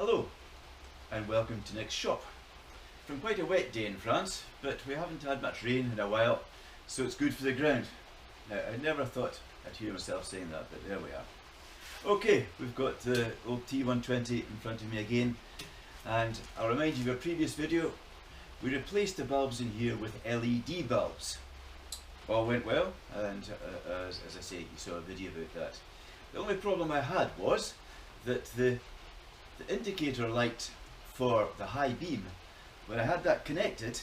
Hello and welcome to Nick's shop. From quite a wet day in France, but we haven't had much rain in a while, so it's good for the ground. Now, I never thought I'd hear myself saying that, but there we are. Okay, we've got the old T120 in front of me again, and I'll remind you of a previous video. We replaced the bulbs in here with LED bulbs. All went well, and as I say, you saw a video about that. The only problem I had was that the indicator light for the high beam, when I had that connected,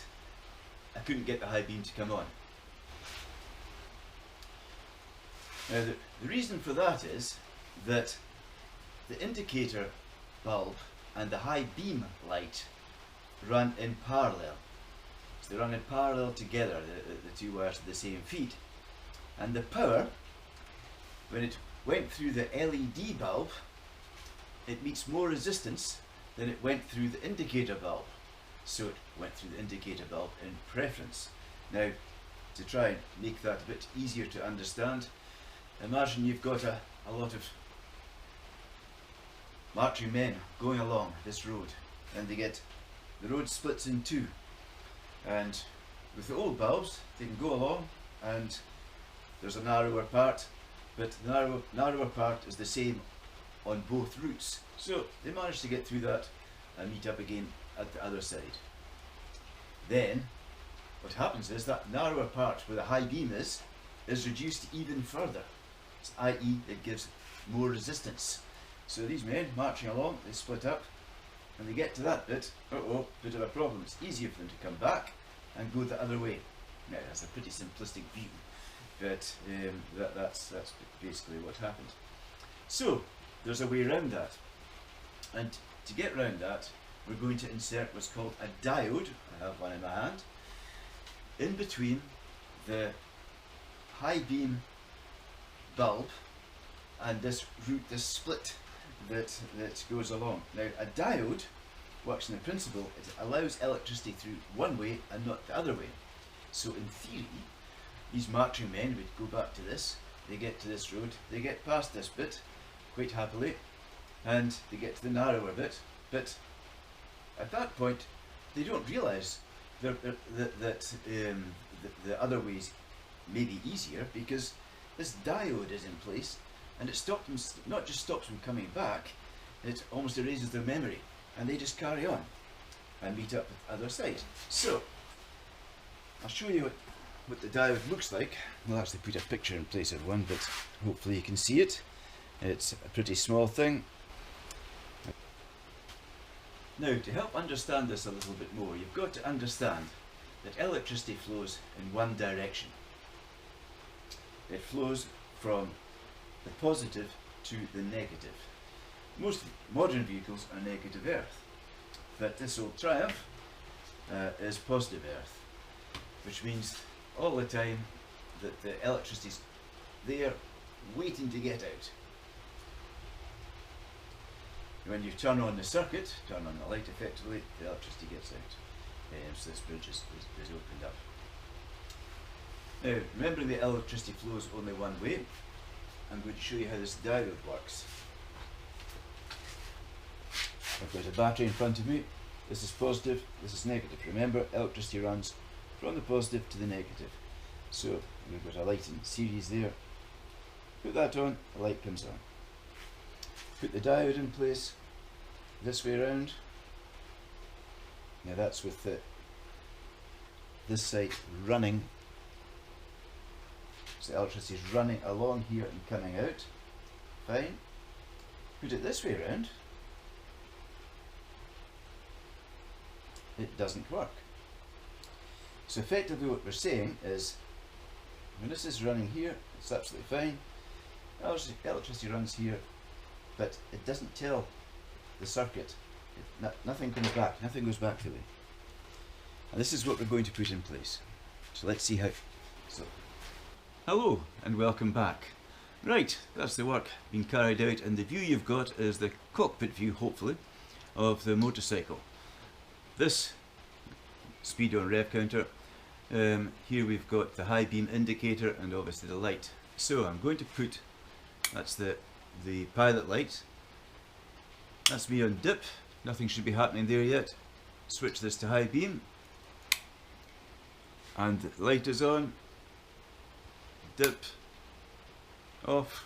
I couldn't get the high beam to come on. Now the reason for that is that the indicator bulb and the high beam light run in parallel. So they run in parallel together, the two wires to the same feed. And the power, when it went through the LED bulb, it meets more resistance than it went through the indicator bulb. So it went through the indicator bulb in preference. Now, to try and make that a bit easier to understand, imagine you've got a lot of marching men going along this road, and the road splits in two. And with the old bulbs, they can go along and there's a narrower part, but the narrower part is the same on both routes. So they managed to get through that and meet up again at the other side. Then what happens is that narrower part where the high beam is reduced even further, i.e. it gives more resistance. So these men marching along, they split up and they get to that bit, bit of a problem. It's easier for them to come back and go the other way. Now that's a pretty simplistic view, but that's basically what happened. So there's a way around that, and to get around that we're going to insert what's called a diode. I have one in my hand, in between the high beam bulb and this route, this split that goes along. Now a diode works in the principle, it allows electricity through one way and not the other way. So in theory, these marching men would go back to this, they get to this road, they get past this bit quite happily, and they get to the narrower bit, but at that point they don't realise that the other ways may be easier, because this diode is in place and it stops them, not just stops them coming back, it almost erases their memory, and they just carry on and meet up at the other side. So I'll show you what the diode looks like. We'll actually put a picture in place of one, but hopefully you can see it. It's a pretty small thing. Now, to help understand this a little bit more, you've got to understand that electricity flows in one direction. It flows from the positive to the negative. Most modern vehicles are negative earth, but this old Triumph is positive earth, which means all the time that the electricity's there waiting to get out. When you turn on the circuit, turn on the light effectively, the electricity gets out. So this bridge is opened up. Now, remembering that electricity flows only one way, I'm going to show you how this diode works. I've got a battery in front of me. This is positive, this is negative. Remember, electricity runs from the positive to the negative. So we've got a light in series there. Put that on, the light comes on. Put the diode in place this way around. Now that's with this side running. So the electricity is running along here and coming out. Fine. Put it this way around. It doesn't work. So effectively what we're saying is, when this is running here, it's absolutely fine. Electricity runs here, but it doesn't tell the circuit. Nothing comes back, nothing goes back to it. And this is what we're going to put in place. So let's see how. So, hello and welcome back. Right, that's the work being carried out, and the view you've got is the cockpit view, hopefully, of the motorcycle. This speed on rev counter. Here we've got the high beam indicator and obviously the light. So I'm going to put, that's the pilot light. That's me on dip Nothing should be happening there yet. Switch this to high beam, and the light is on. Dip, off,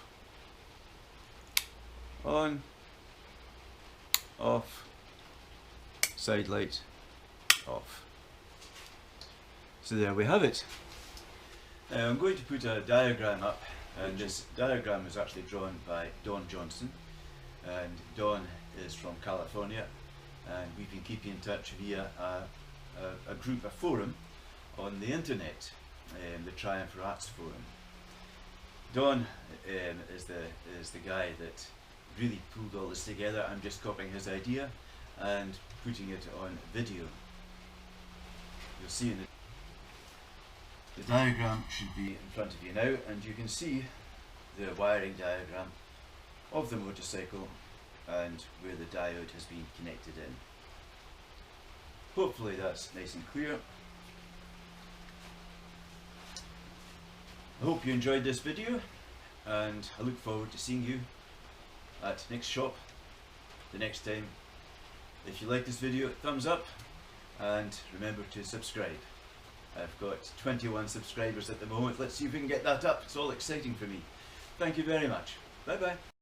on, off, side light, off. So there we have it. Now I'm going to put a diagram up, and this diagram was actually drawn by Don Johnson, and Don is from California, and we've been keeping in touch via a group, a forum on the internet, the Triumph for Arts forum. Don is the guy that really pulled all this together. I'm just copying his idea and putting it on video. You'll see in the diagram should be in front of you now, and you can see the wiring diagram of the motorcycle and where the diode has been connected in. Hopefully that's nice and clear. I hope you enjoyed this video, and I look forward to seeing you at next shop the next time. If you like this video, thumbs up, and remember to subscribe. I've got 21 subscribers at the moment. Let's see if we can get that up. It's all exciting for me. Thank you very much. Bye bye.